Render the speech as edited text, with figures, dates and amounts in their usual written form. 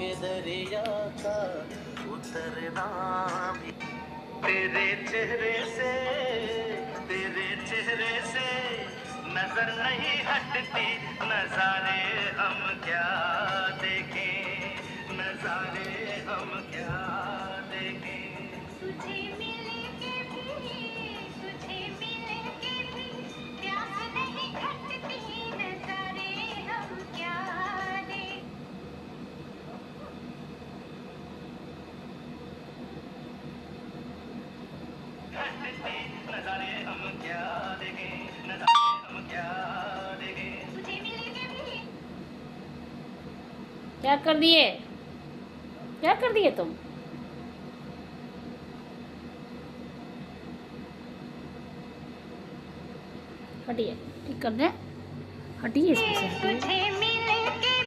के दरिया का उतरना भी तेरे चेहरे से नजर नहीं हटती। नजारे हम क्या देखें, नजारे हम क्या देखें। तुझे मिल के भी प्यास नहीं घटती। नजारे हम क्या दें। हटती नजारे हम क्या देखें, नजारे हम क्या देखें। तुझे मिल के भी क्या कर दिए, क्या कर दिए तुम? हटिए, ठीक कर दें, हटिए इसमें से, हटिए।